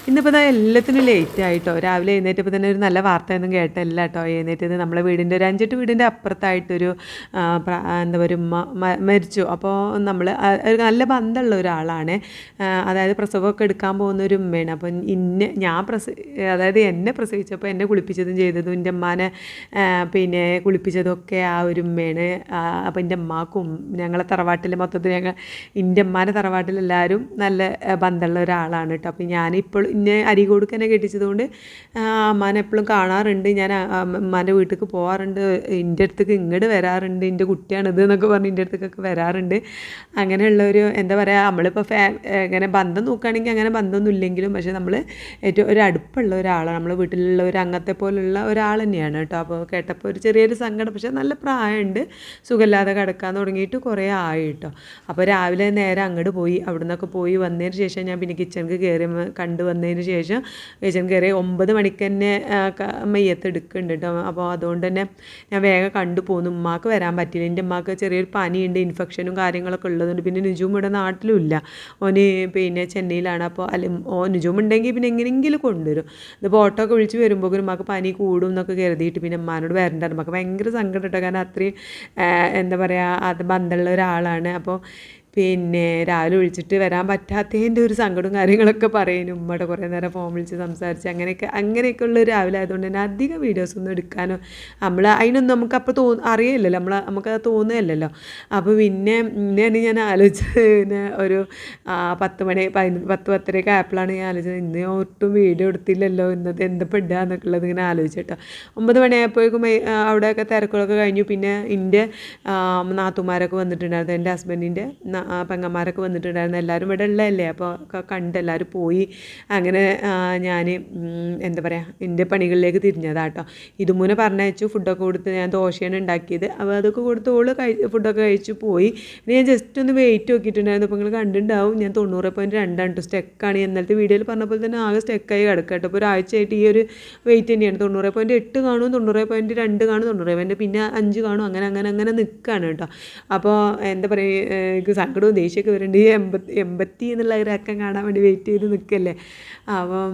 ഇന്നിപ്പോൾ ഇതാ എല്ലാത്തിനും ലേറ്റ് ആയിട്ടോ. രാവിലെ എഴുന്നേറ്റപ്പോൾ തന്നെ ഒരു നല്ല വാർത്തയൊന്നും കേട്ടല്ല കേട്ടോ എഴുന്നേറ്റത്. നമ്മളെ വീടിൻ്റെ ഒരു 5-8 വീടിൻ്റെ അപ്പുറത്തായിട്ടൊരു എന്താ പറയുക മരിച്ചു. അപ്പോൾ നമ്മൾ ഒരു നല്ല ബന്ധമുള്ള ഒരാളാണ്. അതായത് പ്രസവമൊക്കെ എടുക്കാൻ പോകുന്ന ഒരു ഉമ്മയാണ്. അപ്പോൾ അതായത് എന്നെ പ്രസവിച്ചപ്പോൾ എന്നെ കുളിപ്പിച്ചതും ചെയ്തതും എൻ്റെ ഉമ്മാനെ പിന്നെ കുളിപ്പിച്ചതൊക്കെ ആ ഒരു ഉമ്മയാണ്. അപ്പോൾ എൻ്റെ ഉമ്മാക്കും ഞങ്ങളെ തറവാട്ടിൽ മൊത്തത്തിൽ എൻ്റെ ഉമ്മാൻ്റെ തറവാട്ടിലെല്ലാവരും നല്ല ബന്ധമുള്ള ഒരാളാണ് കേട്ടോ. അപ്പോൾ ഞാനിപ്പോൾ ഇന്നെ അരീക്കോട് തന്നെ കെട്ടിച്ചതുകൊണ്ട് അമ്മാനെ എപ്പോഴും കാണാറുണ്ട്. ഞാൻ അമ്മാൻ്റെ വീട്ടിലേക്ക് പോകാറുണ്ട്. എൻ്റെ അടുത്തേക്ക് ഇങ്ങോട്ട് വരാറുണ്ട്. എൻ്റെ കുട്ടിയാണിത് എന്നൊക്കെ പറഞ്ഞ് എൻ്റെ അടുത്തേക്കൊക്കെ വരാറുണ്ട്. അങ്ങനെയുള്ളൊരു എന്താ പറയുക, നമ്മളിപ്പോൾ ഇങ്ങനെ ബന്ധം നോക്കുകയാണെങ്കിൽ അങ്ങനെ ബന്ധമൊന്നും ഇല്ലെങ്കിലും പക്ഷേ നമ്മൾ ഏറ്റവും ഒരു അടുപ്പുള്ള ഒരാളാണ്. നമ്മൾ വീട്ടിലുള്ള ഒരു അംഗത്തെ പോലുള്ള ഒരാൾ തന്നെയാണ് കേട്ടോ. അപ്പോൾ കേട്ടപ്പോൾ ഒരു ചെറിയൊരു സങ്കടം. പക്ഷേ നല്ല പ്രായമുണ്ട്, സുഖമില്ലാതെ കിടക്കാൻ തുടങ്ങിയിട്ട് കുറേ ആയി കേട്ടോ. അപ്പോൾ രാവിലെ നേരെ അങ്ങോട്ട് പോയി. അവിടെ നിന്നൊക്കെ പോയി വന്നതിന് ശേഷം ഞാൻ പിന്നെ കിച്ചണിക്ക് കയറി കണ്ടു വന്നതിന് ശേഷം കിച്ചൺ കയറി 9 മണിക്ക് തന്നെ മയ്യത്ത് എടുക്കുന്നുണ്ട് കേട്ടോ. അപ്പോൾ അതുകൊണ്ട് തന്നെ ഞാൻ വേഗം കണ്ടു പോന്നു. ഉമ്മാക്ക് വരാൻ പറ്റില്ല. എൻ്റെ ഉമ്മാക്ക് ചെറിയൊരു പനിയുണ്ട്, ഇൻഫെക്ഷനും കാര്യങ്ങളൊക്കെ ഉള്ളതുകൊണ്ട്. പിന്നെ നിജും ഇവിടെ നാട്ടിലും ഇല്ല, ഓന് പിന്നെ ചെന്നൈയിലാണ്. അപ്പോൾ നിജും ഉണ്ടെങ്കിൽ പിന്നെ എങ്ങനെയെങ്കിലും കൊണ്ടുവരും. ഇതിപ്പോൾ ഓട്ടോ ഒക്കെ വിളിച്ച് വരുമ്പോൾ ഉമ്മാക്ക് പനി കൂടും എന്നൊക്കെ കരുതിയിട്ട് പിന്നെ ഉമ്മാനോട് വരണ്ട. ഉമ്മക്ക് ഭയങ്കര സങ്കടം കേട്ടോ, കാരണം അത്രയും എന്താ പറയുക അത് ബന്ധമുള്ള ഒരാളാണ്. അപ്പോൾ പിന്നെ രാവിലെ വിളിച്ചിട്ട് വരാൻ പറ്റാത്തതിൻ്റെ ഒരു സങ്കടവും കാര്യങ്ങളൊക്കെ പറയുന്നു. ഉമ്മയുടെ കുറേ നേരം ഫോൺ വിളിച്ച് സംസാരിച്ച് അങ്ങനെയൊക്കെ ഉള്ള രാവിലെ ആയതുകൊണ്ട് തന്നെ അധികം വീഡിയോസൊന്നും എടുക്കാനോ അതിനൊന്നും നമുക്കപ്പോൾ അറിയില്ലല്ലോ, നമുക്കത് തോന്നുകയല്ലല്ലോ. അപ്പോൾ പിന്നെയാണ് ഞാൻ ആലോചിച്ചത്. പിന്നെ ഒരു 10-10:30 ആയപ്പോഴാണ് ഞാൻ ആലോചിച്ചത് ഇന്ന് ഒട്ടും വീഡിയോ എടുത്തില്ലല്ലോ, ഇന്നത്തെ എന്തപ്പോൾ ഇടുക എന്നൊക്കെ ഉള്ളത് ഇങ്ങനെ ആലോചിച്ചിട്ടോ. 9 മണിയായപ്പോഴേക്കും അവിടെയൊക്കെ തിരക്കുകളൊക്കെ കഴിഞ്ഞു. പിന്നെ എൻ്റെ നാത്തുമാരൊക്കെ വന്നിട്ടുണ്ടായിരുന്നു, എൻ്റെ ഹസ്ബൻഡിൻ്റെ പെങ്ങന്മാരൊക്കെ വന്നിട്ടുണ്ടായിരുന്നു. എല്ലാവരും ഇവിടെ ഉള്ളതല്ലേ, അപ്പോൾ കണ്ട് എല്ലാവരും പോയി. അങ്ങനെ ഞാൻ എന്താ പറയുക എൻ്റെ പണികളിലേക്ക് തിരിഞ്ഞതാട്ടോ. ഇതുമൂന്നെ പറഞ്ഞയച്ചു. ഫുഡൊക്കെ കൊടുത്ത് ഞാൻ ദോശയാണ് ഉണ്ടാക്കിയത്. അപ്പോൾ അതൊക്കെ കൊടുത്ത് ഫുഡൊക്കെ കഴിച്ചു പോയി. പിന്നെ ഞാൻ ജസ്റ്റ് ഒന്ന് വെയിറ്റ് നോക്കിയിട്ടുണ്ടായിരുന്നു. അപ്പോൾ നിങ്ങൾ കണ്ടിട്ടുണ്ടാവും ഞാൻ 90.2 സ്റ്റെക്കാണ്. ഇന്നലത്തെ വീഡിയോയിൽ പറഞ്ഞപ്പോൾ തന്നെ ആകെ സ്റ്റെക്കായി കിടക്കുക കേട്ടോ. അപ്പോൾ ഒരാഴ്ചയായിട്ട് ഈ ഒരു വെയിറ്റ് തന്നെയാണ്. 90.8 കാണും, 90.2 കാണും, 90 പിന്നെ 5 കാണും, അങ്ങനെ നിൽക്കുകയാണ് കേട്ടോ. അപ്പോൾ എന്താ പറയുക, എനിക്ക് സങ്കടവും ദേഷ്യമൊക്കെ വരുന്നുണ്ട്. ഈ 80 എന്നുള്ള ഒരു അക്കം കാണാൻ വേണ്ടി വെയിറ്റ് ചെയ്ത് നിൽക്കല്ലേ. അപ്പം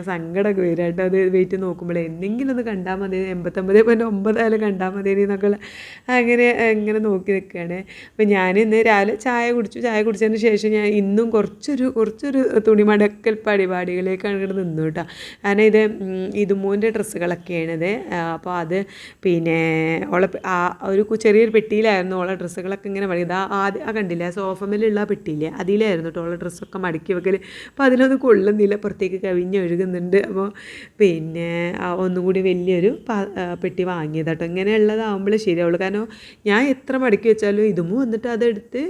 സങ്കടമൊക്കെ വരും കേട്ടോ. അത് വെയിറ്റ് നോക്കുമ്പോഴേ എന്തെങ്കിലും ഒന്ന് കണ്ടാൽ മതി, 89.9 ആയാലും കണ്ടാൽ മതി എന്നൊക്കെ അങ്ങനെ നോക്കി നിൽക്കുകയാണ്. അപ്പം ഞാൻ ഇന്ന് രാവിലെ ചായ കുടിച്ചതിന് ശേഷം ഞാൻ ഇന്നും കുറച്ചൊരു തുണിമടക്കൽ പരിപാടികളിലേക്കാണ് ഇവിടെ നിന്നു കേട്ടോ. കാരണം ഇതുമൂൻ്റെ ഡ്രസ്സുകളൊക്കെയാണിത്. അപ്പോൾ അത് പിന്നെ ഒരു ചെറിയൊരു പെട്ടിയിലായിരുന്നു ഓളെ ഡ്രസ്സുകളൊക്കെ ഇങ്ങനെ കണ്ടില്ലേ സോഫമേലുള്ള പെട്ടിയില്ലേ, അതിലായിരുന്നു കേട്ടോ ഉള്ള ഡ്രസ്സൊക്കെ മടക്കി വെക്കൽ. അപ്പോൾ അതിലൊന്നും കൊള്ളുന്നില്ല, പുറത്തേക്ക് കവിഞ്ഞൊഴുകുന്നുണ്ട്. അപ്പോൾ പിന്നെ ഒന്നുകൂടി വലിയൊരു പെട്ടി വാങ്ങിയത് കേട്ടോ. ഇങ്ങനെയുള്ളതാകുമ്പോൾ ശരിയാവുള്ളൂ. കാരണം ഞാൻ എത്ര മടക്കി വെച്ചാലും ഇതുമോ വന്നിട്ട് അതെടുത്ത്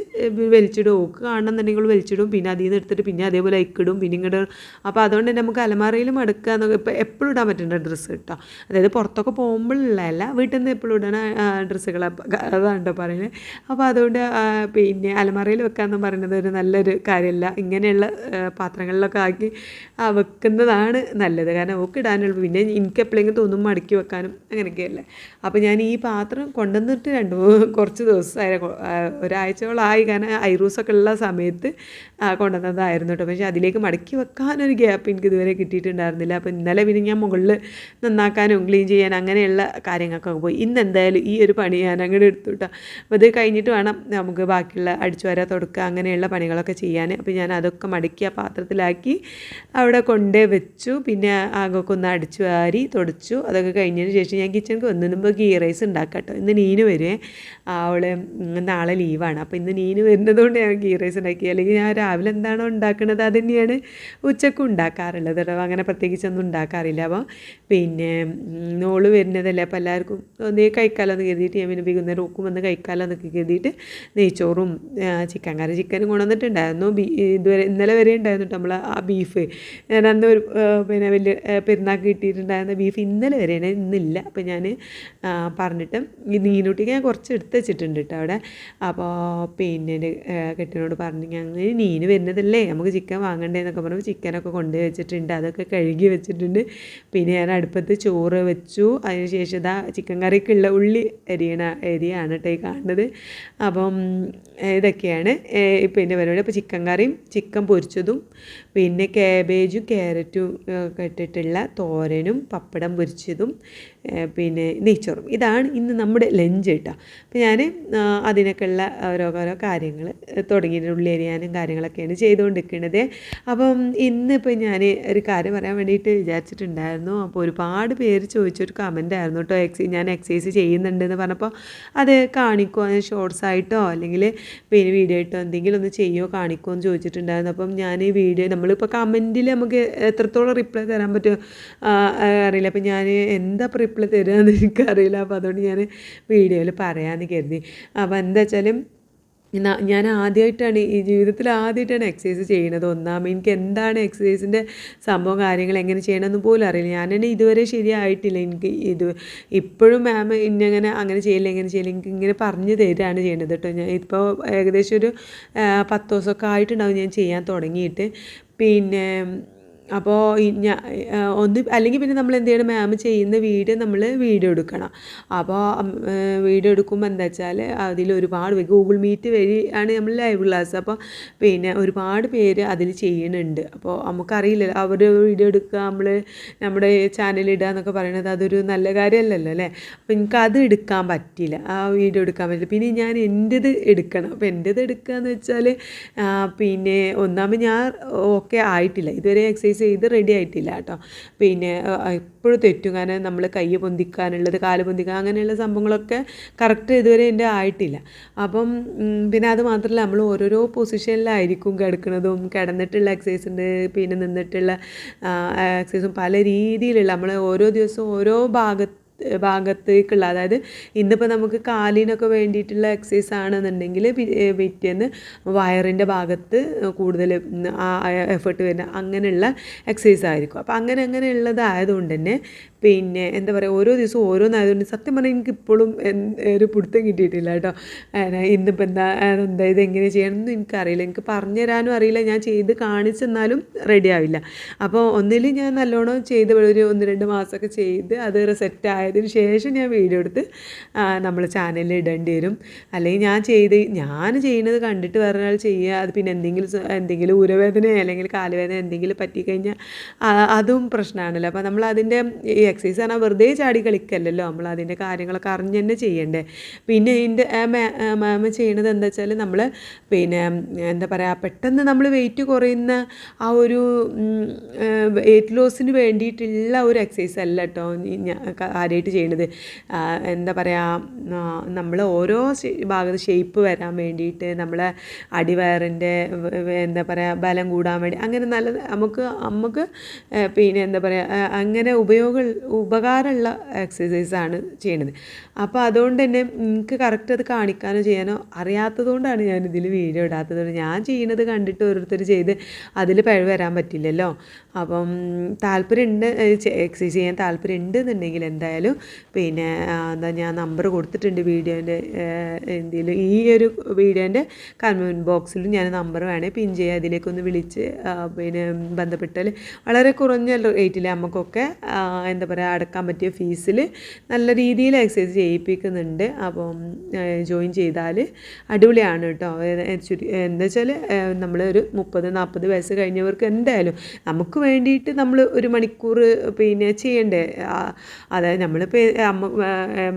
വലിച്ചിടും. ഓക്ക് കാണണമെന്നുണ്ടെങ്കിൽ വലിച്ചിടും, പിന്നെ അതിൽ നിന്ന് എടുത്തിട്ട് പിന്നെ അതേപോലെ അയക്കിടും, പിന്നെ ഇങ്ങോട്ട്. അപ്പോൾ അതുകൊണ്ട് തന്നെ നമുക്ക് അലമാറയിൽ മടക്കുക എന്നൊക്കെ ഇപ്പോൾ എപ്പോഴും ഇടാൻ പറ്റുന്ന ഡ്രസ്സ് കേട്ടോ. അതായത് പുറത്തൊക്കെ പോകുമ്പോഴുള്ളതല്ല, വീട്ടിൽ നിന്ന് എപ്പോഴും ഇടണ ഡ്രസ്സുകൾ അതാണ് കേട്ടോ പറയുന്നത്. അപ്പോൾ അതുകൊണ്ട് പിന്നെ അലമാറയിൽ വെക്കാമെന്ന് പറയുന്നത് ഒരു നല്ലൊരു കാര്യമല്ല. ഇങ്ങനെയുള്ള പാത്രങ്ങളിലൊക്കെ ആക്കി വെക്കുന്നതാണ് നല്ലത്. കാരണം ഓക്ക് ഇടാനുള്ള, പിന്നെ എനിക്ക് എപ്പോഴെങ്കിലും തോന്നും മടക്കി വെക്കാനും അങ്ങനെയൊക്കെയല്ലേ. അപ്പോൾ ഞാൻ ഈ പാത്രം കൊണ്ടുവന്നിട്ട് കുറച്ച് ദിവസമായി, ഒരാഴ്ചകളായി. കാരണം ഐറൂസൊക്കെ ഉള്ള സമയത്ത് കൊണ്ടുവന്നതായിരുന്നു കേട്ടോ. പക്ഷേ അതിലേക്ക് മടക്കി വെക്കാനൊരു ഗ്യാപ്പ് എനിക്ക് ഇതുവരെ കിട്ടിയിട്ടുണ്ടായിരുന്നില്ല. അപ്പോൾ ഇന്നലെ പിന്നെ ഞാൻ മുകളിൽ നന്നാക്കാനും ക്ലീൻ ചെയ്യാൻ അങ്ങനെയുള്ള കാര്യങ്ങൾക്കൊക്കെ പോയി. ഇന്ന് എന്തായാലും ഈ ഒരു പണി ഞാൻ അങ്ങോട്ട് എടുത്തു കേട്ടോ. അപ്പോൾ ഇത് കഴിഞ്ഞിട്ട് വേണം നമുക്ക് ബാക്കിയുള്ള അടിച്ചു വരാൻ തുടക്കുക അങ്ങനെയുള്ള പണികളൊക്കെ ചെയ്യാൻ. അപ്പോൾ ഞാൻ അതൊക്കെ മടക്കി ആ പാത്രത്തിലാക്കി അവിടെ കൊണ്ടേ വെച്ചു. പിന്നെ ആകൊക്കെ ഒന്ന് അടിച്ചു വാരി തുടച്ചു. അതൊക്കെ കഴിഞ്ഞതിന് ശേഷം ഞാൻ കിച്ചണിക്ക് വന്നപ്പോൾ ഗീ റൈസ് ഉണ്ടാക്കാം കേട്ടോ. ഇന്ന് നീന് വരുവേ, അവൾ നാളെ ലീവാണ്. അപ്പോൾ ഇന്ന് നീന് വരുന്നതുകൊണ്ട് ഞാൻ ഗീ റൈസ് ഉണ്ടാക്കി. അല്ലെങ്കിൽ ഞാൻ രാവിലെ എന്താണോ ഉണ്ടാക്കുന്നത് അത് തന്നെയാണ് ഉച്ചക്കും ഉണ്ടാക്കാറുള്ളത് കേട്ടോ. അങ്ങനെ പ്രത്യേകിച്ചൊന്നും ഉണ്ടാക്കാറില്ല. അപ്പോൾ പിന്നെ നോള് വരുന്നതല്ലേ, അപ്പോൾ എല്ലാവർക്കും ഒന്നേ കഴിക്കാമല്ലോ എന്ന് കരുതിയിട്ട് ഞാൻ പിന്നെ വൈകുന്നേരം ഓക്കും വന്ന് കഴിക്കാമല്ലോ എന്നൊക്കെ കരുതിയിട്ട് നെയ്ച്ചോറും ചിക്കനും കൊണ്ടുവന്നിട്ടുണ്ടായിരുന്നു. ഇന്നലെ വരെ ഉണ്ടായിരുന്നു കേട്ടോ നമ്മൾ ആ ബീഫ്. ഞാൻ അന്ന് പിന്നെ വലിയ പെരുന്നാൾക്ക് കിട്ടിയിട്ടുണ്ടായിരുന്ന ബീഫ് ഇന്നലെ വരെയാണ്, ഇന്നില്ല. അപ്പോൾ ഞാൻ പറഞ്ഞിട്ട് ഈ നീനൂട്ടിക്ക് ഞാൻ കുറച്ച് എടുത്ത് വെച്ചിട്ടുണ്ട് കേട്ടോ അവിടെ. അപ്പോൾ പിന്നെ കെട്ടിനോട് പറഞ്ഞു ഞങ്ങൾ നീന് വരുന്നതല്ലേ നമുക്ക് ചിക്കൻ വാങ്ങണ്ടേ എന്നൊക്കെ പറഞ്ഞപ്പോൾ ചിക്കനൊക്കെ കൊണ്ടുപോയി വെച്ചിട്ടുണ്ട്, അതൊക്കെ കഴുകി വെച്ചിട്ടുണ്ട്. പിന്നെ ഞാൻ അടുപ്പത്ത് ചോറ് വെച്ചു. അതിന് ശേഷം ചിക്കൻ കറിക്കുള്ള ഉള്ളി എരിയാണ് കേട്ടോ ഈ കാണുന്നത്. അപ്പം ഇതൊക്കെയാണ് പിന്നെ പരിപാടി. അപ്പോൾ ചിക്കൻ കറിയും ചിക്കൻ പൊരിച്ചതും പിന്നെ കാബേജും ക്യാരറ്റും ഒക്കെ ഇട്ടിട്ടുള്ള തോരനും പപ്പടം പൊരിച്ചതും പിന്നെ നെയ്ച്ചോറും. ഇതാണ് ഇന്ന് നമ്മുടെ ലഞ്ച് കേട്ടോ. അപ്പോൾ ഞാൻ അതിനൊക്കെയുള്ള ഓരോരോ കാര്യങ്ങൾ തുടങ്ങിയിട്ട് ഉള്ളി അരിയാനും കാര്യങ്ങളൊക്കെയാണ് ചെയ്തുകൊണ്ടിരിക്കുന്നത്. അപ്പം ഇന്നിപ്പോൾ ഞാൻ ഒരു കാര്യം പറയാൻ വേണ്ടിയിട്ട് വിചാരിച്ചിട്ടുണ്ടായിരുന്നു. അപ്പോൾ ഒരുപാട് പേര് ചോദിച്ചൊരു കമൻ്റ് ആയിരുന്നു കേട്ടോ, ഞാൻ എക്സസൈസ് ചെയ്യുന്നുണ്ടെന്ന് പറഞ്ഞപ്പോൾ അത് കാണിക്കുമോ ഷോർട്സ് ആയിട്ടോ അല്ലെങ്കിൽ പിന്നെ വീഡിയോ ആയിട്ടോ എന്തെങ്കിലും ഒന്ന് ചെയ്യുമോ കാണിക്കുമോ എന്ന് ചോദിച്ചിട്ടുണ്ടായിരുന്നു. അപ്പം ഞാൻ ഈ വീഡിയോ നമ്മളിപ്പോൾ കമൻറ്റിൽ നമുക്ക് എത്രത്തോളം റിപ്ലൈ തരാൻ പറ്റുമോ അറിയില്ല. അപ്പം ഞാൻ എന്താ റിപ്ലൈ തരുകയെന്ന് എനിക്കറിയില്ല. അപ്പോൾ അതുകൊണ്ട് ഞാൻ വീഡിയോയിൽ പറയാമെന്ന് കരുതി. അപ്പോൾ എന്താ വെച്ചാലും ഞാൻ ആദ്യമായിട്ടാണ് ഈ ജീവിതത്തിൽ ആദ്യമായിട്ടാണ് എക്സസൈസ് ചെയ്യുന്നത്. എനിക്ക് എന്താണ് എക്സസൈസിൻ്റെ സംഭവം കാര്യങ്ങൾ എങ്ങനെ ചെയ്യണമെന്ന് പോലും അറിയില്ല. ഞാൻ തന്നെ ഇതുവരെ ശരിയായിട്ടില്ല. എനിക്ക് ഇപ്പോഴും മാം ഇന്നങ്ങനെ അങ്ങനെ ചെയ്യില്ല ഇങ്ങനെ ചെയ്യില്ല എനിക്ക് ഇങ്ങനെ പറഞ്ഞു തരികയാണ് ചെയ്യേണ്ടത് കേട്ടോ. ഞാൻ ഇപ്പോൾ ഏകദേശം ഒരു 10 ദിവസമൊക്കെ ആയിട്ടുണ്ടാവും ഞാൻ ചെയ്യാൻ തുടങ്ങിയിട്ട്. പിന്നെ അപ്പോൾ അല്ലെങ്കിൽ പിന്നെ നമ്മൾ എന്ത് ചെയ്യണം, മാം ചെയ്യുന്ന വീഡിയോ എടുക്കണം. അപ്പോൾ വീഡിയോ എടുക്കുമ്പോൾ എന്താ വെച്ചാൽ ഒരുപാട് ഗൂഗിൾ മീറ്റ് വഴി ആണ് നമ്മൾ ലൈവ് ക്ലാസ്. അപ്പോൾ പിന്നെ ഒരുപാട് പേര് അതിൽ ചെയ്യുന്നുണ്ട്. അപ്പോൾ നമുക്കറിയില്ലല്ലോ അവർ വീഡിയോ എടുക്കുക നമ്മുടെ ചാനലിടുക എന്നൊക്കെ പറയുന്നത് അതൊരു നല്ല കാര്യമല്ലല്ലോ അല്ലേ. അപ്പോൾ എനിക്കത് എടുക്കാൻ പറ്റില്ല, ആ വീഡിയോ എടുക്കാൻ പറ്റില്ല. പിന്നെ ഞാൻ എൻ്റേത് എടുക്കണം. അപ്പോൾ എൻ്റേത് എടുക്കുക എന്ന് വെച്ചാൽ പിന്നെ ഒന്നാമത് ഞാൻ ഓക്കെ ആയിട്ടില്ല ഇതുവരെ എക്സസൈസ് ചെയ്ത് റെഡി ആയിട്ടില്ല കേട്ടോ. പിന്നെ എപ്പോഴും തെറ്റും, കാരണം നമ്മൾ കൈ പൊന്തിക്കാനുള്ളത് കാല് പൊന്തിക്കാൻ അങ്ങനെയുള്ള സംഭവങ്ങളൊക്കെ കറക്റ്റ് ഇതുവരെ എൻ്റെ ആയിട്ടില്ല. അപ്പം പിന്നെ അത് മാത്രമല്ല നമ്മൾ ഓരോരോ പൊസിഷനിലായിരിക്കും കിടക്കുന്നതും, കിടന്നിട്ടുള്ള എക്സസൈസ് ഉണ്ട്, പിന്നെ നിന്നിട്ടുള്ള എക്സസൈസും പല രീതിയിലുള്ള നമ്മൾ ഓരോ ദിവസവും ഓരോ ഭാഗത്തേക്കുള്ള, അതായത് ഇന്നിപ്പോൾ നമുക്ക് കാലിനൊക്കെ വേണ്ടിയിട്ടുള്ള എക്സസൈസ് ആണെന്നുണ്ടെങ്കിൽ പിറ്റേന്ന് വയറിൻ്റെ ഭാഗത്ത് കൂടുതൽ എഫേർട്ട് വരുന്ന അങ്ങനെയുള്ള എക്സസൈസ് ആയിരിക്കും. അപ്പോൾ അങ്ങനെയുള്ളതായതുകൊണ്ട് തന്നെ പിന്നെ എന്താ പറയുക ഓരോ ദിവസവും ഓരോന്നായതുകൊണ്ട് സത്യം പറഞ്ഞാൽ എനിക്കിപ്പോഴും ഒരു പിടുത്തം കിട്ടിയിട്ടില്ല കേട്ടോ. ഇന്നിപ്പോൾ എന്താ ഇതെങ്ങനെ ചെയ്യണമെന്നും എനിക്കറിയില്ല, എനിക്ക് പറഞ്ഞു തരാനും അറിയില്ല, ഞാൻ ചെയ്ത് കാണിച്ചെന്നാലും റെഡി ആവില്ല. അപ്പോൾ ഒന്നിൽ ഞാൻ നല്ലോണം ചെയ്ത് ഒരു 1-2 മാസമൊക്കെ ചെയ്ത് അത് സെറ്റ് ആയതിന് ശേഷം ഞാൻ വീഡിയോ എടുത്ത് നമ്മൾ ചാനലിൽ ഇടേണ്ടി വരും. അല്ലെങ്കിൽ ഞാൻ ചെയ്യുന്നത് കണ്ടിട്ട് വേറൊരാൾ ചെയ്യുക, അത് പിന്നെ എന്തെങ്കിലും ഉരവേദന അല്ലെങ്കിൽ കാലുവേദന എന്തെങ്കിലും പറ്റിക്കഴിഞ്ഞാൽ അതും പ്രശ്നമാണല്ലോ. അപ്പോൾ നമ്മൾ അതിൻ്റെ ഈ എക്സസൈസ് പറഞ്ഞാൽ വെറുതെ ചാടി കളിക്കല്ലല്ലോ, നമ്മൾ അതിൻ്റെ കാര്യങ്ങളൊക്കെ അറിഞ്ഞ് തന്നെ ചെയ്യണ്ടേ. പിന്നെ ഇതിൻ്റെ മാം ചെയ്യണത് എന്താ വെച്ചാൽ നമ്മൾ പിന്നെ എന്താ പറയുക പെട്ടെന്ന് നമ്മൾ വെയിറ്റ് കുറയുന്ന ആ ഒരു വെയിറ്റ് ലോസിന് വേണ്ടിയിട്ടുള്ള ഒരു എക്സസൈസ് അല്ല കേട്ടോ ആദ്യമായിട്ട് ചെയ്യണത്. എന്താ പറയുക നമ്മൾ ഓരോ ഭാഗത്ത് ഷേപ്പ് വരാൻ വേണ്ടിയിട്ട് നമ്മളെ അടിവയറിൻ്റെ എന്താ പറയുക ബലം കൂടാൻ വേണ്ടി അങ്ങനെ നല്ല നമുക്ക് പിന്നെ എന്താ പറയുക അങ്ങനെ ഉപകാരമുള്ള എക്സസൈസാണ് ചെയ്യണത്. അപ്പോൾ അതുകൊണ്ട് തന്നെ എനിക്ക് കറക്റ്റ് അത് കാണിക്കാനോ ചെയ്യാനോ അറിയാത്തത് കൊണ്ടാണ് ഞാനിതിൽ വീഡിയോ ഇടാത്തത്. ഞാൻ ചെയ്യുന്നത് കണ്ടിട്ട് ഓരോരുത്തർ ചെയ്ത് അതിൽ പിഴവ് വരാൻ പറ്റില്ലല്ലോ. അപ്പം താല്പര്യമുണ്ട് എക്സസൈസ് ചെയ്യാൻ താല്പര്യമുണ്ട് എന്നുണ്ടെങ്കിൽ എന്തായാലും പിന്നെ ഞാൻ നമ്പർ കൊടുത്തിട്ടുണ്ട് വീഡിയോൻ്റെ എന്തെങ്കിലും ഈ ഒരു വീഡിയോൻ്റെ കമൻറ്റ് ബോക്സിൽ ഞാൻ നമ്പർ വേണേൽ പിൻ ചെയ്യുക, അതിലേക്കൊന്ന് വിളിച്ച് പിന്നെ ബന്ധപ്പെട്ടാൽ വളരെ കുറഞ്ഞ റേറ്റിൽ നമുക്കൊക്കെ എന്താ പറയുക അടക്കാൻ പറ്റിയ ഫീസിൽ നല്ല രീതിയിൽ എക്സസൈസ് ചെയ്യിപ്പിക്കുന്നുണ്ട്. അപ്പം ജോയിൻ ചെയ്താൽ അടിപൊളിയാണ് കേട്ടോ. എന്താ വെച്ചാൽ നമ്മളൊരു 30-40 വയസ്സ് കഴിഞ്ഞവർക്ക് എന്തായാലും നമുക്ക് വേണ്ടിയിട്ട് നമ്മൾ 1 മണിക്കൂർ പിന്നെ ചെയ്യണ്ടേ. അതായത് നമ്മളിപ്പോൾ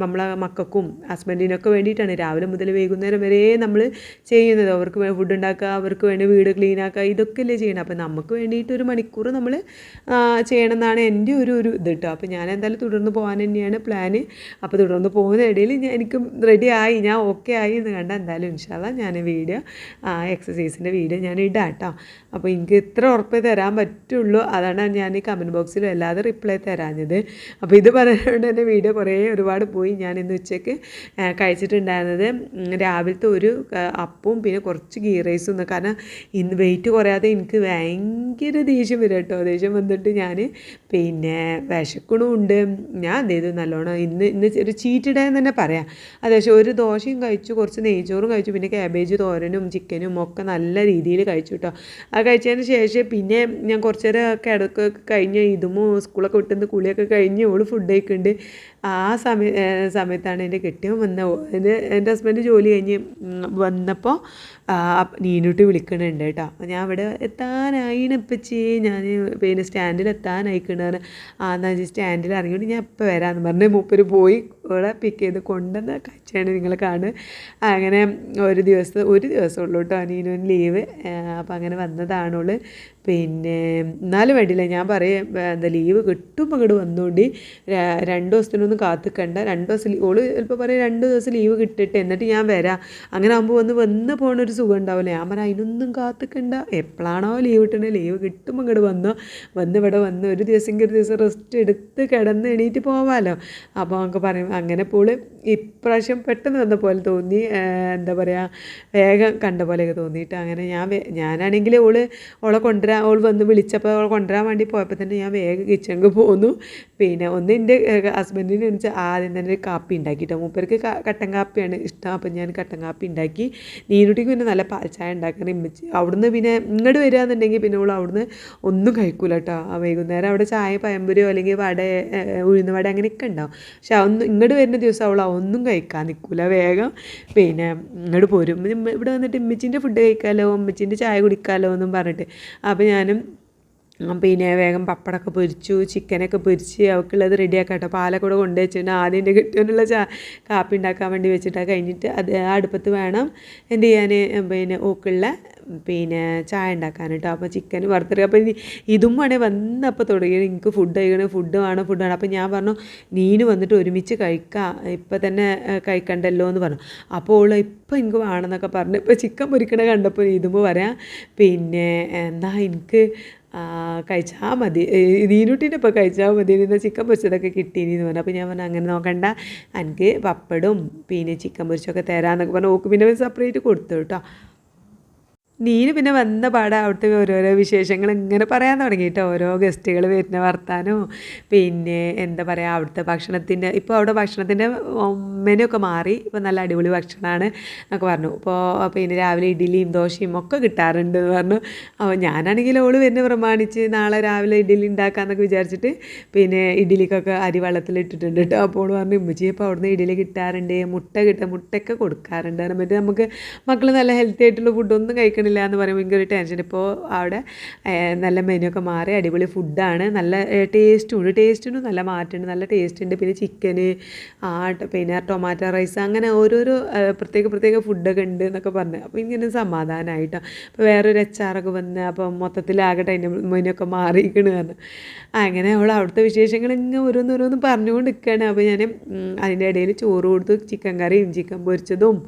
നമ്മളെ മക്കൾക്കും ഹസ്ബൻഡിനൊക്കെ വേണ്ടിയിട്ടാണ് രാവിലെ മുതൽ വൈകുന്നേരം വരെ നമ്മൾ ചെയ്യുന്നത്. അവർക്ക് ഫുഡ് ഉണ്ടാക്കുക, അവർക്ക് വേണ്ടി വീട് ക്ലീൻ ആക്കുക, ഇതൊക്കെ അല്ലേ ചെയ്യണം. അപ്പോൾ നമുക്ക് വേണ്ടിയിട്ട് 1 മണിക്കൂർ നമ്മൾ ചെയ്യണമെന്നാണ് എൻ്റെ ഒരു ഇത് കേട്ടോ. അപ്പോൾ ഞാൻ എന്തായാലും തുടർന്ന് പോകാൻ തന്നെയാണ് പ്ലാന്. അപ്പോൾ തുടർന്ന് പോകുന്ന ഇടയിൽ എനിക്കും റെഡി ആയി, ഞാൻ ഓക്കെ ആയി എന്ന് കണ്ടാൽ എന്തായാലും ഇൻഷാല്ലാ ഞാൻ വീഡിയോ എക്സസൈസിൻ്റെ വീഡിയോ ഞാൻ ഇടാം കേട്ടോ. അപ്പോൾ എനിക്ക് ഇത്ര ഉറപ്പേ തരാൻ പറ്റുള്ളൂ, അതാണ് ഞാൻ ഈ കമൻറ്റ് ബോക്സിലും അല്ലാതെ റിപ്ലൈ തരാഞ്ഞത്. അപ്പോൾ ഇത് പറയുന്നത് തന്നെ വീഡിയോ ഒരുപാട് പോയി. ഞാൻ ഇന്ന് ഉച്ചയ്ക്ക് കഴിച്ചിട്ടുണ്ടായിരുന്നത് രാവിലത്തെ ഒരു അപ്പവും പിന്നെ കുറച്ച് ഗീ റൈസും. കാരണം ഇന്ന് വെയിറ്റ് കുറയാതെ എനിക്ക് ഭയങ്കര ദേഷ്യം വരും കേട്ടോ. ദേഷ്യം വന്നിട്ട് ഞാൻ പിന്നെ വിശക്കണമുണ്ട്. ഞാൻ എന്ത് ചെയ്തു നല്ലോണം ഇന്ന് ഒരു ചീറ്റ് ഡേ എന്ന് തന്നെ പറയാം. അത്യാവശ്യം ഒരു ദോശയും കഴിച്ചു, കുറച്ച് നെയ്ച്ചോറും കഴിച്ചു, പിന്നെ ക്യാബേജ് തോരനും ചിക്കനും ഒക്കെ നല്ല രീതിയിൽ കഴിച്ചു കേട്ടോ. അത് കഴിച്ചതിന് ശേഷം പിന്നെ ഞാൻ കുറച്ച് നേരം കിടക്കൊക്കെ കഴിഞ്ഞ് ഇതുമോ സ്കൂളൊക്കെ വിട്ടുന്ന കുളിയൊക്കെ കഴിഞ്ഞ് ഓള് ഫുഡ് കഴിക്കുന്നുണ്ട്. ആ സമയത്താണ് എൻ്റെ കെട്ടിയവൻ എൻ്റെ ഹസ്ബൻഡ് ജോലി കഴിഞ്ഞ് വന്നപ്പോൾ നീനൂട്ടി വിളിക്കണുണ്ട് കേട്ടോ. ഞാൻ ഇവിടെ എത്താനായിനപ്പച്ചി, ഞാൻ പിന്നെ സ്റ്റാൻഡിൽ എത്താനായിക്കണാറ്. എന്നാൽ സ്റ്റാൻഡിൽ ഇറങ്ങിയോണ്ട് ഞാൻ എപ്പോൾ വരാമെന്ന് പറഞ്ഞ് മൂപ്പര് പോയി ഓളെ പിക്ക് ചെയ്ത് കൊണ്ടുവന്ന കാഴ്ചയാണ് നിങ്ങൾ കാണുക. അങ്ങനെ ഒരു ദിവസം ഉള്ളൂ കേട്ടോ നീനുവിന് ലീവ്. അപ്പം അങ്ങനെ വന്നതാണോള്. പിന്നെ എന്നാലും വേണ്ടിയില്ല, ഞാൻ പറയും ലീവ് കിട്ടുമ്പോൾ ഇങ്ങോട്ട് വന്നുകൊണ്ട് 2 ദിവസത്തിനൊന്നും കാത്തിക്കണ്ട. 2 ദിവസം ഓള് ചിലപ്പോൾ പറയും 2 ദിവസം ലീവ് കിട്ടിയിട്ട് എന്നിട്ട് ഞാൻ വരാം. അങ്ങനെ ആകുമ്പോൾ വന്ന് പോകണൊരു സുഖം ഉണ്ടാവില്ല. ഞാൻ പറയാം അതിനൊന്നും കാത്തിക്കണ്ട, എപ്പോഴാണോ ലീവ് കിട്ടണേ ലീവ് കിട്ടുമ്പോൾ ഇങ്ങോട്ട് ഇവിടെ വന്ന് ഒരു ദിവസം റെസ്റ്റ് എടുത്ത് കിടന്ന് എണീറ്റ് പോവാമല്ലോ. അപ്പോൾ നമുക്ക് പറയും അങ്ങനെ. ഇപ്പോൾ ഇപ്രാവശ്യം പെട്ടെന്ന് വന്ന പോലെ തോന്നി, എന്താ പറയുക, വേഗം കണ്ട പോലെയൊക്കെ തോന്നിയിട്ട് അങ്ങനെ ഞാനാണെങ്കിൽ ഓളെ ഓൾ വന്ന് വിളിച്ചപ്പോൾ അവളെ കൊണ്ടുവരാൻ വേണ്ടി പോയപ്പോൾ തന്നെ ഞാൻ വേഗം കിച്ചണിൽ പോന്നു. പിന്നെ എൻ്റെ ഹസ്ബൻഡിനെ വെച്ചാൽ ആദ്യം തന്നെ ഒരു കാപ്പി ഉണ്ടാക്കിയിട്ടോ. മൂപ്പർക്ക് കട്ടൻ കാപ്പിയാണ് ഇഷ്ടം. അപ്പം ഞാൻ കട്ടൻ കാപ്പി ഉണ്ടാക്കി. നീനുട്ടിക്ക് പിന്നെ നല്ല പാൽ ചായ ഉണ്ടാക്കണം. ഇമ്മച്ചി അവിടുന്ന് പിന്നെ ഇങ്ങോട്ട് വരികയെന്നുണ്ടെങ്കിൽ പിന്നെ അവിടുന്ന് ഒന്നും കഴിക്കൂല കേട്ടോ. വൈകുന്നേരം അവിടെ ചായ പഴംപൊരിയോ അല്ലെങ്കിൽ ഉഴുന്ന് വട അങ്ങനെയൊക്കെ ഉണ്ടാവും. പക്ഷെ ഇങ്ങോട്ട് വരുന്ന ദിവസം ഒന്നും കഴിക്കാൻ നിൽക്കില്ല. വേഗം പിന്നെ ഇങ്ങോട്ട് പോരും. ഇവിടെ വന്നിട്ട് ഇമ്മച്ചിൻ്റെ ഫുഡ് കഴിക്കാമല്ലോ, ഇമ്മച്ചിൻ്റെ ചായ കുടിക്കാമല്ലോ എന്നും പറഞ്ഞിട്ട്. അപ്പോൾ ഞാനും പിന്നെ വേഗം പപ്പടമൊക്കെ പൊരിച്ചു, ചിക്കനൊക്കെ പൊരിച്ച് അവൾക്കുള്ളത് റെഡിയാക്കാം കേട്ടോ. പാലൊക്കെ കൂടെ കൊണ്ടു വെച്ചിട്ട് ആദ്യം എൻ്റെ കിട്ടിയുള്ള കാപ്പി ഉണ്ടാക്കാൻ വേണ്ടി വെച്ചിട്ടാണ്. കഴിഞ്ഞിട്ട് അത് അടുപ്പത്ത് വേണം എന്ത് ചെയ്യാൻ, പിന്നെ ഓക്കുള്ള ചായ ഉണ്ടാക്കാൻ കേട്ടോ. അപ്പോൾ ചിക്കൻ വറുത്തെടുക്കുക. അപ്പോൾ ഇതും വേണേൽ വന്നപ്പോൾ തുടങ്ങി എനിക്ക് ഫുഡ് കഴിക്കണം, ഫുഡ് വേണം. അപ്പോൾ ഞാൻ പറഞ്ഞു നീന് വന്നിട്ട് ഒരുമിച്ച് കഴിക്കാം, ഇപ്പം തന്നെ കഴിക്കണ്ടല്ലോ എന്ന് പറഞ്ഞു. അപ്പോൾ ഇപ്പം എനിക്ക് വേണമെന്നൊക്കെ പറഞ്ഞു. ഇപ്പോൾ ചിക്കൻ പൊരിക്കണ കണ്ടപ്പോൾ ഇതുമ്പോൾ വരാം എന്നാൽ എനിക്ക് കഴിച്ചാൽ മതി, നീനുട്ടീൻ്റെ ഇപ്പോൾ കഴിച്ചാൽ മതി, എന്നാൽ ചിക്കൻ പൊരിച്ചതൊക്കെ കിട്ടീന്ന് പറഞ്ഞു. അപ്പോൾ ഞാൻ പറഞ്ഞു അങ്ങനെ നോക്കണ്ട, എനിക്ക് പപ്പടും ചിക്കൻ പൊരിച്ചൊക്കെ തരാമെന്നൊക്കെ പറഞ്ഞു. ഓക്ക് പിന്നെ സെപ്പറേറ്റ് കൊടുത്തു കേട്ടോ. നീന് പിന്നെ വന്ന പാടെ അവിടുത്തെ ഓരോരോ വിശേഷങ്ങൾ ഇങ്ങനെ പറയാൻ തുടങ്ങി കേട്ടോ. ഓരോ ഗസ്റ്റുകൾ വരുന്ന വർത്താനവും എന്താ പറയുക അവിടുത്തെ ഭക്ഷണത്തിൻ്റെ, ഇപ്പോൾ അവിടെ ഭക്ഷണത്തിൻ്റെ മെനു ഒക്കെ മാറി, ഇപ്പോൾ നല്ല അടിപൊളി ഭക്ഷണമാണ് എന്നൊക്കെ പറഞ്ഞു. ഇപ്പോൾ രാവിലെ ഇഡ്ഡലിയും ദോശയും ഒക്കെ കിട്ടാറുണ്ട് എന്ന് പറഞ്ഞു. അപ്പോൾ ഞാനാണെങ്കിൽ ഓള് വരുന്ന പ്രമാണിച്ച് നാളെ രാവിലെ ഇഡ്ഡലി ഉണ്ടാക്കാമെന്നൊക്കെ വിചാരിച്ചിട്ട് ഇഡ്ഡലിക്കൊക്കെ അരി വെള്ളത്തിലിട്ടിട്ടുണ്ട് കേട്ടോ. അപ്പോൾ പറഞ്ഞു ഉമ്മച്ചി ഇപ്പോൾ അവിടുന്ന് ഇഡ്ഡലി കിട്ടാറുണ്ട്, മുട്ടയൊക്കെ കൊടുക്കാറുണ്ട്. മറ്റേ നമുക്ക് മക്കൾ നല്ല ഹെൽത്തി ആയിട്ടുള്ള ഫുഡൊന്നും കഴിക്കണില്ല എന്ന് പറയുമ്പോൾ ഭയങ്കര ടെൻഷൻ. ഇപ്പോൾ അവിടെ നല്ല മെനു ഒക്കെ മാറി അടിപൊളി ഫുഡാണ്, നല്ല ടേസ്റ്റിനും നല്ല മാറ്റമുണ്ട്, നല്ല ടേസ്റ്റ് ഉണ്ട്. പിന്നെ ചിക്കന്, ടൊമാറ്റോ റൈസ്, അങ്ങനെ ഓരോരോ പ്രത്യേക ഫുഡൊക്കെ ഉണ്ട് എന്നൊക്കെ പറഞ്ഞു. അപ്പോൾ ഇങ്ങനെ സമാധാനമായിട്ടോ. അപ്പോൾ വേറൊരു അച്ചാറൊക്കെ വന്ന് അപ്പോൾ മൊത്തത്തിലാകട്ടെ അതിൻ്റെ മെനു ഒക്കെ മാറിയിരിക്കണ് പറഞ്ഞു. അങ്ങനെ അവിടുത്തെ വിശേഷങ്ങൾ ഇങ്ങനെ ഓരോന്നോരോന്ന് പറഞ്ഞുകൊണ്ട് നിൽക്കുകയാണ്. അപ്പോൾ ഞാൻ അതിൻ്റെ ഇടയിൽ ചോറ് കൊടുത്തു, ചിക്കൻ കറിയും ചിക്കൻ പൊരിച്ചതും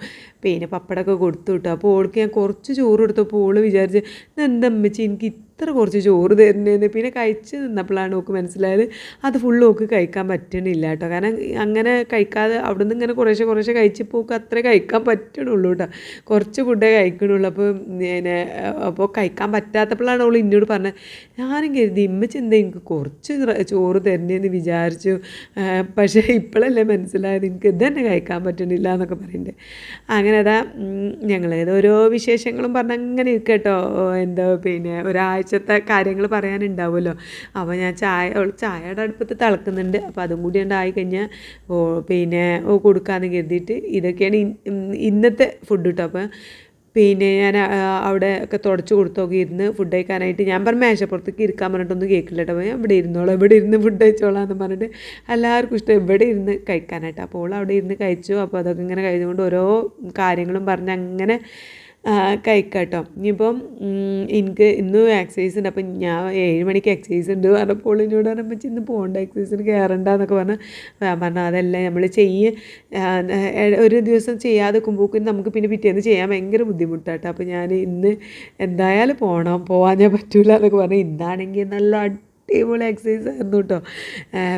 പപ്പടമൊക്കെ കൊടുത്തു കിട്ടും. അപ്പോൾ ഓൾക്ക് ഞാൻ കുറച്ച് ചോറ് കൊടുത്തപ്പോൾ ഓള് വിചാരിച്ച് എന്താ അമ്മച്ചി എനിക്ക് ഇത്ര കുറച്ച് ചോറ് തരുന്നതെന്ന്. പിന്നെ കഴിച്ച് നിന്നപ്പോഴാണ് ഓക്ക് മനസ്സിലായത് അത് ഫുള്ള് ഓക്ക് കഴിക്കാൻ പറ്റണില്ല കേട്ടോ. കാരണം അങ്ങനെ കഴിക്കാതെ അവിടുന്ന് ഇങ്ങനെ കുറേശ്ശെ കഴിച്ചപ്പോൾ ഓക്ക് അത്രേ കഴിക്കാൻ പറ്റണുള്ളൂ കേട്ടോ. കുറച്ച് ഫുഡേ കഴിക്കണുള്ളൂ. അപ്പോൾ കഴിക്കാൻ പറ്റാത്തപ്പോഴാണ് അവൾ എന്നോട് പറഞ്ഞത്. ഞാനും കരുതി ഇമ്മച്ചി എന്താ എനിക്ക് കുറച്ച് ചോറ് തരുന്നതെന്ന് വിചാരിച്ചു, പക്ഷേ ഇപ്പോഴല്ലേ മനസ്സിലായത് എനിക്ക് ഇത് തന്നെ കഴിക്കാൻ പറ്റണില്ല എന്നൊക്കെ പറയുന്നുണ്ട്. അങ്ങനെ ഞങ്ങളേത് ഓരോ വിശേഷങ്ങളും പറഞ്ഞ് അങ്ങനെ ഇരിക്കുക കേട്ടോ. ഒരാഴ്ചത്തെ കാര്യങ്ങൾ പറയാനുണ്ടാവുമല്ലോ. അപ്പോൾ ഞാൻ ചായയുടെ അടുപ്പത്ത് തിളക്കുന്നുണ്ട്. അപ്പോൾ അതും കൂടി ആയി കഴിഞ്ഞാൽ കൊടുക്കാമെന്ന് കരുതിയിട്ട് ഇതൊക്കെയാണ് ഇന്നത്തെ ഫുഡ് കേട്ടോ. അപ്പോൾ ഞാൻ അവിടെ ഒക്കെ തുടച്ച് കൊടുത്തൊക്കെ ഇരുന്ന് ഫുഡ് കഴിക്കാനായിട്ട് ഞാൻ പറഞ്ഞ മേശപ്പുറത്തേക്ക് ഇരിക്കാൻ പറഞ്ഞിട്ടൊന്നും കേൾക്കില്ല കേട്ടോ. ഞാൻ ഇവിടെ ഇരുന്ന് ഫുഡ് കഴിച്ചോളാം എന്ന് പറഞ്ഞിട്ട് എല്ലാവർക്കും ഇഷ്ടം ഇവിടെ ഇരുന്ന് കഴിക്കാനായിട്ട്. അപ്പോൾ അവിടെ ഇരുന്ന് കഴിച്ചു. അപ്പോൾ അതൊക്കെ ഇങ്ങനെ കഴിച്ചുകൊണ്ട് ഓരോ കാര്യങ്ങളും പറഞ്ഞ് അങ്ങനെ കഴിക്കാം കേട്ടോ. ഇനിയിപ്പം എനിക്ക് ഇന്നും എക്സസൈസ് ഉണ്ട്. അപ്പം ഞാൻ 7 മണിക്ക് എക്സസൈസ് ഉണ്ട് പറഞ്ഞപ്പോൾ എന്നോട് പറഞ്ഞപ്പോൾ ഇന്ന് പോകണ്ട, എക്സസൈസിന് കയറണ്ട എന്നൊക്കെ ഞാൻ പറഞ്ഞു അതല്ല നമ്മൾ ഒരു ദിവസം ചെയ്യാതെ നിൽക്കുമ്പോഴേക്കും നമുക്ക് പിന്നെ പിറ്റേന്ന് ചെയ്യാൻ ഭയങ്കര ബുദ്ധിമുട്ടാട്ടോ. അപ്പോൾ ഞാൻ ഇന്ന് എന്തായാലും പോകാൻ ഞാൻ പറ്റൂല എന്നൊക്കെ പറഞ്ഞു. ഇന്നാണെങ്കിൽ നല്ല അടിപൊളി എക്സസൈസ് ആയിരുന്നു കേട്ടോ.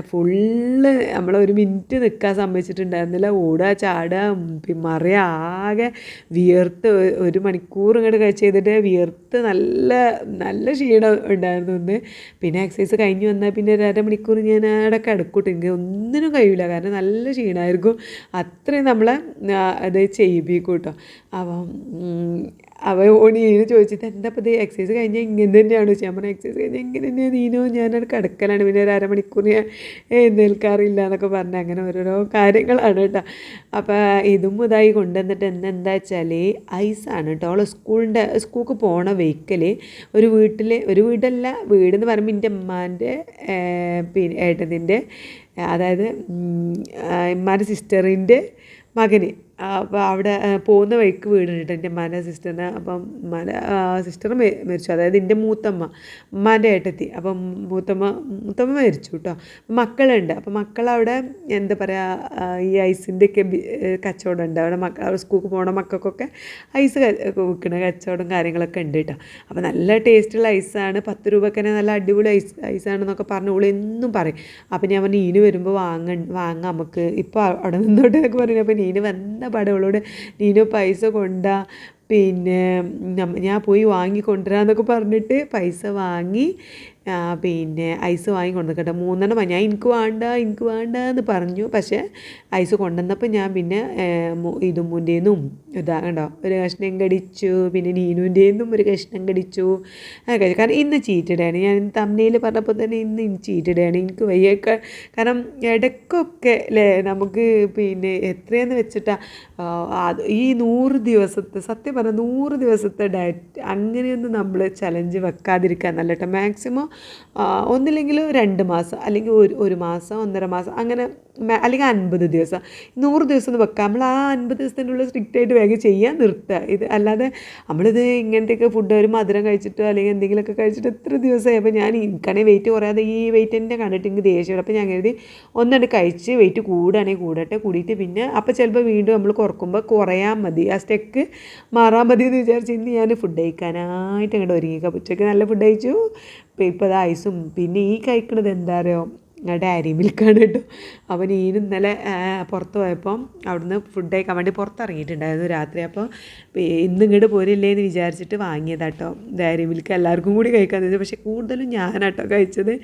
ഫുള്ള് നമ്മളൊരു മിനിറ്റ് നിൽക്കാൻ സമ്മതിച്ചിട്ടുണ്ടായിരുന്നില്ല. ഓടുക ചാടുക മറിയുക, ആകെ വിയർത്ത് 1 മണിക്കൂർ ഇങ്ങോട്ട് ചെയ്തിട്ട് വിയർത്ത് നല്ല ക്ഷീണം ഉണ്ടായിരുന്നു ഒന്ന്. പിന്നെ എക്സസൈസ് കഴിഞ്ഞ് വന്നാൽ പിന്നെ 1.5 മണിക്കൂർ ഞാൻ അവിടെ കിടക്കൂട്ടെ, എനിക്ക് ഒന്നിനും കഴിയില്ല, കാരണം നല്ല ക്ഷീണമായിരിക്കും. അത്രയും നമ്മളെ അത് ചെയ്യിപ്പിക്കും കേട്ടോ. അപ്പം അവൻ നീനു ചോദിച്ചിട്ട് എന്താ ഇപ്പോൾ ഇത് എക്സസൈസ് കഴിഞ്ഞാൽ ഇങ്ങനെ തന്നെയാണ് ചോദിച്ചത്. ഞാൻ പറഞ്ഞു എക്സസൈസ് കഴിഞ്ഞാൽ ഇങ്ങനെ തന്നെയാണ് നീനു, ഞാനത് കിടക്കലാണ്, പിന്നെ ഒരു അരമണിക്കൂർ ഞാൻ എഴുന്നേൽക്കാറില്ല എന്നൊക്കെ പറഞ്ഞ് അങ്ങനെ ഓരോരോ കാര്യങ്ങളാണ് കേട്ടോ. അപ്പോൾ ഇതും ഇതായി കൊണ്ടുവന്നിട്ട് എന്താ വെച്ചാൽ ഐസാണ് കേട്ടോ. അവൾ സ്കൂൾക്ക് പോണ വെഹിക്കൽ ഒരു വീടല്ല, വീടെന്ന് പറയുമ്പോൾ എൻ്റെ ഉമ്മാൻ്റെ പിന്നെ ഏട്ടത്തിൻ്റെ, അതായത് ഉമ്മാൻ്റെ സിസ്റ്ററിൻ്റെ മകന്. അപ്പോൾ അവിടെ പോകുന്ന വഴിക്ക് വീടുണ്ട് കേട്ടോ എൻ്റെ ഉമ്മാൻ്റെ സിസ്റ്ററിന്. അപ്പം ഉമ്മാൻ്റെ സിസ്റ്റർ മരിച്ചു, അതായത് എൻ്റെ ഉമ്മാൻ്റെ ഏട്ടത്തി. അപ്പം മൂത്തമ്മ മരിച്ചു കേട്ടോ. മക്കളുണ്ട്. അപ്പം മക്കളവിടെ എന്താ പറയുക, ഈ ഐസിൻ്റെയൊക്കെ കച്ചവടം ഉണ്ട് അവിടെ. അവിടെ സ്കൂൾക്ക് പോകണ മക്കൾക്കൊക്കെ ഐസ് വിൽക്കുന്ന കച്ചവടം കാര്യങ്ങളൊക്കെ ഉണ്ട് കേട്ടോ. അപ്പോൾ നല്ല ടേസ്റ്റുള്ള ഐസാണ്, 10 രൂപക്ക് തന്നെ നല്ല അടിപൊളി ഐസാണെന്നൊക്കെ പറഞ്ഞു ഓൾ എന്നും പറയും. അപ്പോൾ ഞാൻ പറഞ്ഞു നീന് വരുമ്പോൾ വാങ്ങാം നമുക്ക്, ഇപ്പോൾ അവിടെ നിന്നോട്ട് എന്നൊക്കെ പറഞ്ഞു. അപ്പോൾ നീന് വന്ന പടവളോട് നീനു പൈസ കൊണ്ടാ, പിന്നെ ഞാൻ പോയി വാങ്ങിക്കൊണ്ടുവരാമെന്നൊക്കെ പറഞ്ഞിട്ട് പൈസ വാങ്ങി പിന്നെ ഐസ് വാങ്ങി കൊണ്ടുവന്നിട്ട് 3 ഞാൻ എനിക്ക് വേണ്ട എന്ന് പറഞ്ഞു. പക്ഷേ ഐസ് കൊണ്ടുവന്നപ്പോൾ ഞാൻ പിന്നെ ഇതുമ്മൂൻ്റെന്നും കണ്ടോ ഒരു കഷ്ണം കടിച്ചു, പിന്നെ നീനുവിൻ്റെന്നും ഒരു കഷ്ണം കടിച്ചു. കാരണം ഇന്ന് ചീറ്റിടുകയാണ്, ഞാൻ തമ്മനയിൽ പറഞ്ഞപ്പോൾ തന്നെ ഇന്ന് ചീറ്റിടുകയാണ്. എനിക്ക് വയ്യൊക്കെ, കാരണം ഇടയ്ക്കൊക്കെ അല്ലേ നമുക്ക് പിന്നെ എത്രയെന്ന് വെച്ചിട്ടാ ഈ 100 ദിവസത്തെ, സത്യം പറഞ്ഞാൽ 100 ദിവസത്തെ ഡയറ്റ് അങ്ങനെയൊന്നും നമ്മൾ ചലഞ്ച് വെക്കാതിരിക്കാൻ നല്ല കേട്ടോ. മാക്സിമം ഒന്നില്ലെങ്കിൽ 2 മാസം, അല്ലെങ്കിൽ ഒരു മാസം 1.5 മാസം, അങ്ങനെ അല്ലെങ്കിൽ 50 ദിവസം, 100 ദിവസം ഒന്ന് വെക്കാം. നമ്മൾ ആ 50 ദിവസത്തിനുള്ളിൽ സ്ട്രിക്റ്റായിട്ട് വേഗം ചെയ്യാൻ നിർത്തുക. ഇത് അല്ലാതെ നമ്മളിത് ഇങ്ങനത്തെയൊക്കെ ഫുഡ് ഒരു മധുരം കഴിച്ചിട്ടോ അല്ലെങ്കിൽ എന്തെങ്കിലുമൊക്കെ കഴിച്ചിട്ട് എത്ര ദിവസമായി. അപ്പോൾ ഞാൻ എനിക്കാണെങ്കിൽ വെയിറ്റ് കുറയാതെ ഈ വെയിറ്റ് തന്നെ കണ്ടിട്ട് എനിക്ക് ദേഷ്യം. അപ്പോൾ ഞാൻ കരുതി ഒന്നുകൊണ്ട് കഴിച്ച് വെയിറ്റ് കൂടുകയാണെങ്കിൽ കൂടിയിട്ട് പിന്നെ അപ്പോൾ ചിലപ്പോൾ വീണ്ടും നമ്മൾ കുറക്കുമ്പോൾ കുറയാൻ മതി, ആ സ്റ്റെക്ക് മാറാൻ മതി എന്ന് വിചാരിച്ച് ഇന്ന് ഞാൻ ഫുഡ് കഴിക്കാനായിട്ട് അങ്ങോട്ട് ഒരുങ്ങിക്കാം. ഉച്ചയ്ക്ക് നല്ല ഫുഡ് കഴിച്ചു. ഇപ്പോൾ അത് ഐസും, പിന്നെ ഈ കഴിക്കണത് എന്താ പറയുക ഡയറി മിൽക്കാണ് കേട്ടോ. അപ്പോൾ നീനും ഇന്നലെ പുറത്ത് പോയപ്പം അവിടുന്ന് ഫുഡ് കഴിക്കാൻ വേണ്ടി പുറത്തിറങ്ങിയിട്ടുണ്ടായിരുന്നു രാത്രി. അപ്പോൾ ഇന്ന് ഇങ്ങോട്ട് പോരില്ലേ എന്ന് വിചാരിച്ചിട്ട് വാങ്ങിയതാട്ടോ ഡയറി മിൽക്ക്, എല്ലാവർക്കും കൂടി കഴിക്കാമെന്ന് വെച്ചാൽ. പക്ഷേ കൂടുതലും ഞാനാട്ടോ കഴിച്ചത്.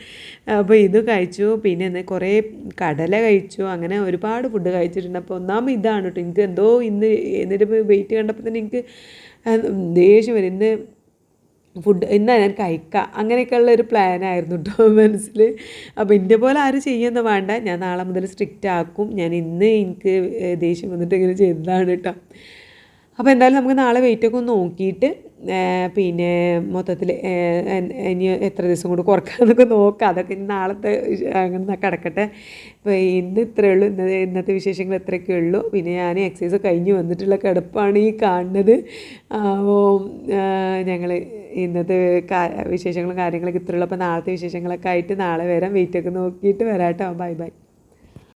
അപ്പോൾ ഇത് കഴിച്ചു, പിന്നെ കുറേ കടല കഴിച്ചു, അങ്ങനെ ഒരുപാട് ഫുഡ് കഴിച്ചിട്ടുണ്ട്. അപ്പോൾ ഒന്നാമത് ഇതാണ് കേട്ടോ, എനിക്ക് എന്തോ എന്നിട്ട് വെയിറ്റ് കണ്ടപ്പോൾ തന്നെ എനിക്ക് ദേഷ്യം വരും. ഇന്നാ ഞാൻ കഴിക്കാം അങ്ങനെയൊക്കെയുള്ള ഒരു പ്ലാനായിരുന്നു കേട്ടോ മനസ്സിൽ. അപ്പോൾ എൻ്റെ പോലെ ആരും ചെയ്യുമെന്ന് വേണ്ട, ഞാൻ നാളെ മുതൽ സ്ട്രിക്റ്റ് ആക്കും. ഞാൻ ഇന്ന് എനിക്ക് ദേഷ്യം വന്നിട്ട് ഇങ്ങനെ ചെയ്തതാണ് കേട്ടോ. അപ്പോൾ എന്തായാലും നമുക്ക് നാളെ വെയിറ്റൊക്കെ ഒന്ന് നോക്കിയിട്ട് പിന്നെ മൊത്തത്തിൽ ഇനി എത്ര ദിവസം കൂടി കുറക്കാമെന്നൊക്കെ നോക്കാം. അതൊക്കെ ഇനി നാളത്തെ അങ്ങനെ കിടക്കട്ടെ. ഇപ്പോൾ ഇന്ന് ഇത്രയേ ഉള്ളൂ, ഇന്നത്തെ വിശേഷങ്ങൾ ഇത്രയൊക്കെ ഉള്ളൂ. പിന്നെ ഞാൻ എക്സസൈസ് കഴിഞ്ഞ് വന്നിട്ടുള്ള കിടപ്പാണ് ഈ കാണുന്നത്. ഞങ്ങൾ ഇന്നത്തെ വിശേഷങ്ങളും കാര്യങ്ങളൊക്കെ ഇത്രയുള്ളൂ. അപ്പോൾ നാളത്തെ വിശേഷങ്ങളൊക്കെ ആയിട്ട് നാളെ വരാം, വെയിറ്റൊക്കെ നോക്കിയിട്ട് വരാം കേട്ടോ. ബൈ.